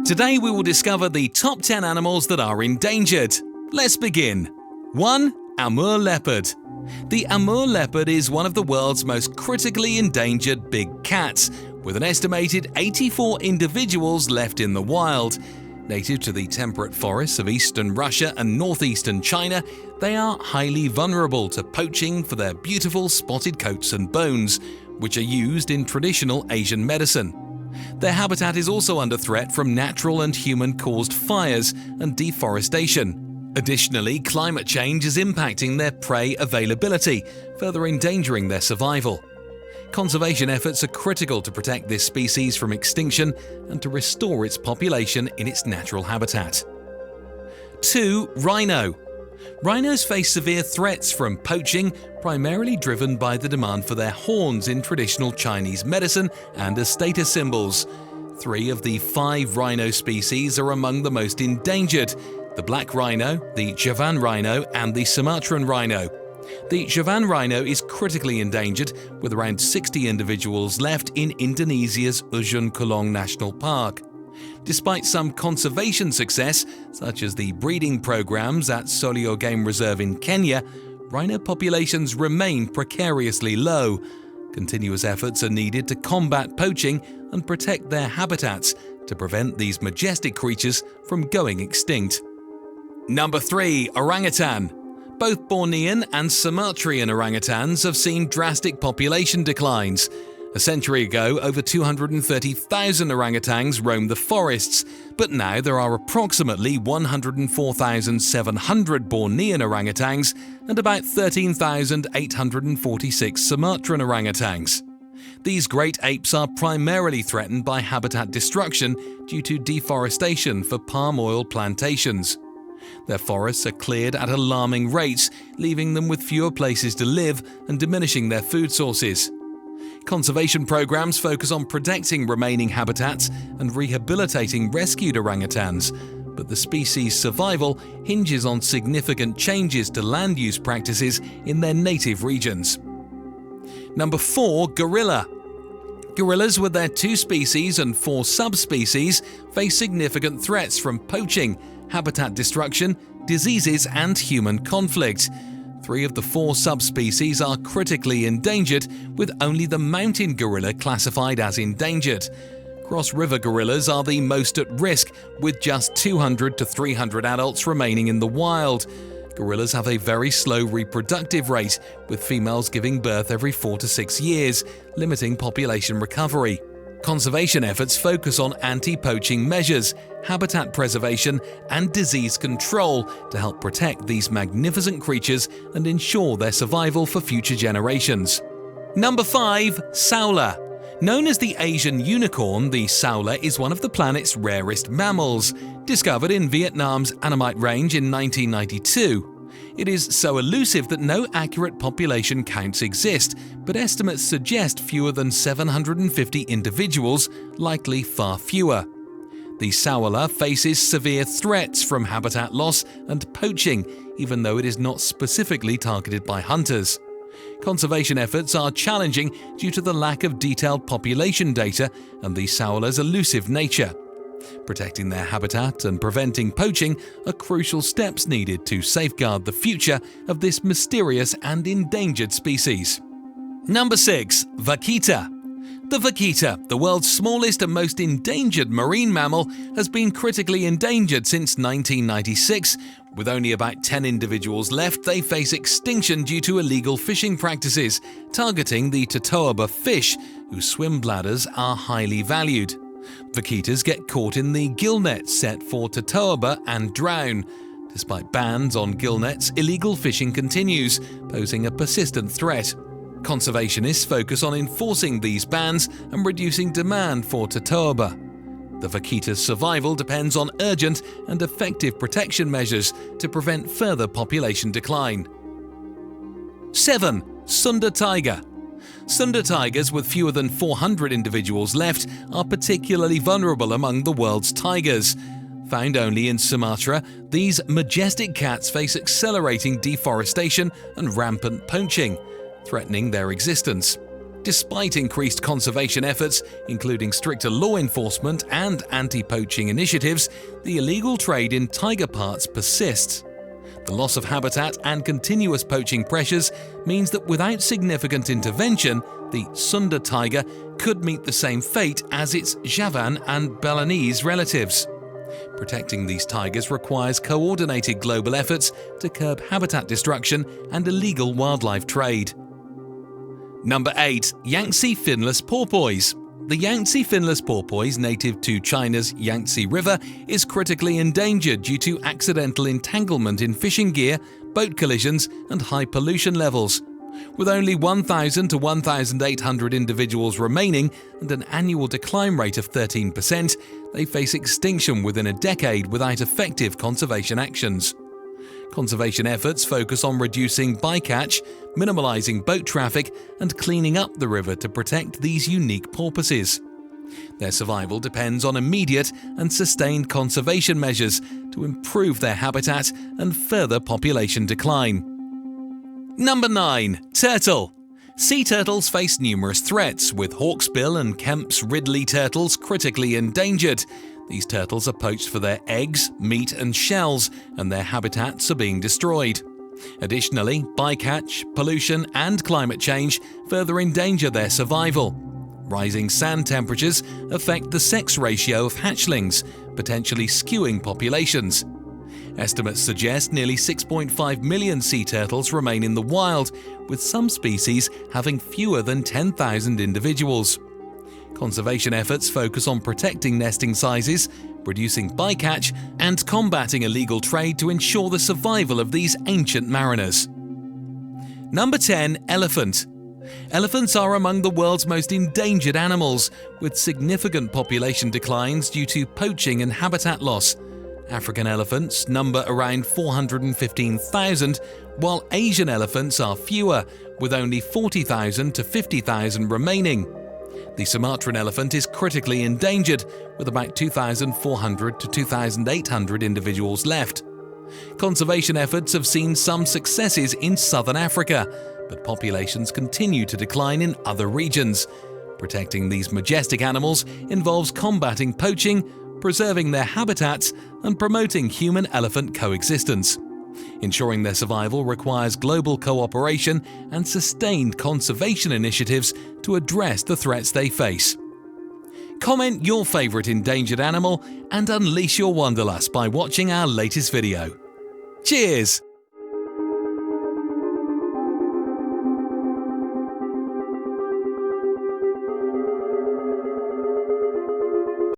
Today we will discover the top 10 animals that are endangered. Let's begin. 1. Amur leopard. The Amur leopard is one of the world's most critically endangered big cats, with an estimated 84 individuals left in the wild. Native to the temperate forests of eastern Russia and northeastern China, they are highly vulnerable to poaching for their beautiful spotted coats and bones, which are used in traditional Asian medicine. Their habitat is also under threat from natural and human-caused fires and deforestation. Additionally, climate change is impacting their prey availability, further endangering their survival. Conservation efforts are critical to protect this species from extinction and to restore its population in its natural habitat. 2. Rhino. Rhinos face severe threats from poaching, primarily driven by the demand for their horns in traditional Chinese medicine and as status symbols. 3 of the 5 rhino species are among the most endangered: the black rhino, the Javan rhino, and the Sumatran rhino. The Javan rhino is critically endangered, with around 60 individuals left in Indonesia's Ujung Kulon National Park. Despite some conservation success, such as the breeding programs at Solio Game Reserve in Kenya, rhino populations remain precariously low. Continuous efforts are needed to combat poaching and protect their habitats to prevent these majestic creatures from going extinct. Number 3. Orangutan. Both Bornean and Sumatran orangutans have seen drastic population declines. A century ago, over 230,000 orangutans roamed the forests, but now there are approximately 104,700 Bornean orangutans and about 13,846 Sumatran orangutans. These great apes are primarily threatened by habitat destruction due to deforestation for palm oil plantations. Their forests are cleared at alarming rates, leaving them with fewer places to live and diminishing their food sources. Conservation programs focus on protecting remaining habitats and rehabilitating rescued orangutans, but the species' survival hinges on significant changes to land use practices in their native regions. Number 4. Gorilla. Gorillas, with their 2 species and 4 subspecies, face significant threats from poaching, habitat destruction, diseases, and human conflict. 3 of the 4 subspecies are critically endangered, with only the mountain gorilla classified as endangered. Cross-river gorillas are the most at risk, with just 200 to 300 adults remaining in the wild. Gorillas have a very slow reproductive rate, with females giving birth every 4 to 6 years, limiting population recovery. Conservation efforts focus on anti-poaching measures, habitat preservation, and disease control to help protect these magnificent creatures and ensure their survival for future generations. Number 5. Saola. Known as the Asian unicorn, the saola is one of the planet's rarest mammals. Discovered in Vietnam's Annamite Range in 1992. It is so elusive that no accurate population counts exist, but estimates suggest fewer than 750 individuals, likely far fewer. The saola faces severe threats from habitat loss and poaching, even though it is not specifically targeted by hunters. Conservation efforts are challenging due to the lack of detailed population data and the saola's elusive nature. Protecting their habitat and preventing poaching are crucial steps needed to safeguard the future of this mysterious and endangered species. Number 6. Vaquita. The vaquita, the world's smallest and most endangered marine mammal, has been critically endangered since 1996. With only about 10 individuals left, they face extinction due to illegal fishing practices, targeting the totoaba fish, whose swim bladders are highly valued. Vaquitas get caught in the gill nets set for totoaba and drown. Despite bans on gill nets, illegal fishing continues, posing a persistent threat. Conservationists focus on enforcing these bans and reducing demand for totoaba. The vaquita's survival depends on urgent and effective protection measures to prevent further population decline. 7. Sunda tiger. Sunda tigers, with fewer than 400 individuals left, are particularly vulnerable among the world's tigers. Found only in Sumatra, these majestic cats face accelerating deforestation and rampant poaching, threatening their existence. Despite increased conservation efforts, including stricter law enforcement and anti-poaching initiatives, the illegal trade in tiger parts persists. The loss of habitat and continuous poaching pressures means that without significant intervention, the Sunda tiger could meet the same fate as its Javan and Balinese relatives. Protecting these tigers requires coordinated global efforts to curb habitat destruction and illegal wildlife trade. Number 8. Yangtze finless porpoise. The Yangtze finless porpoise, native to China's Yangtze River, is critically endangered due to accidental entanglement in fishing gear, boat collisions, and high pollution levels. With only 1,000 to 1,800 individuals remaining and an annual decline rate of 13%, they face extinction within a decade without effective conservation actions. Conservation efforts focus on reducing bycatch, minimalizing boat traffic, and cleaning up the river to protect these unique porpoises. Their survival depends on immediate and sustained conservation measures to improve their habitat and further population decline. Number 9. Turtle. Sea turtles face numerous threats, with hawksbill and Kemp's Ridley turtles critically endangered. These turtles are poached for their eggs, meat, and shells, and their habitats are being destroyed. Additionally, bycatch, pollution, and climate change further endanger their survival. Rising sand temperatures affect the sex ratio of hatchlings, potentially skewing populations. Estimates suggest nearly 6.5 million sea turtles remain in the wild, with some species having fewer than 10,000 individuals. Conservation efforts focus on protecting nesting sizes, reducing bycatch, and combating illegal trade to ensure the survival of these ancient mariners. Number 10. Elephant. Elephants are among the world's most endangered animals, with significant population declines due to poaching and habitat loss. African elephants number around 415,000, while Asian elephants are fewer, with only 40,000 to 50,000 remaining. The Sumatran elephant is critically endangered, with about 2,400 to 2,800 individuals left. Conservation efforts have seen some successes in southern Africa, but populations continue to decline in other regions. Protecting these majestic animals involves combating poaching, preserving their habitats, and promoting human-elephant coexistence. Ensuring their survival requires global cooperation and sustained conservation initiatives to address the threats they face. Comment your favorite endangered animal and unleash your wanderlust by watching our latest video. Cheers!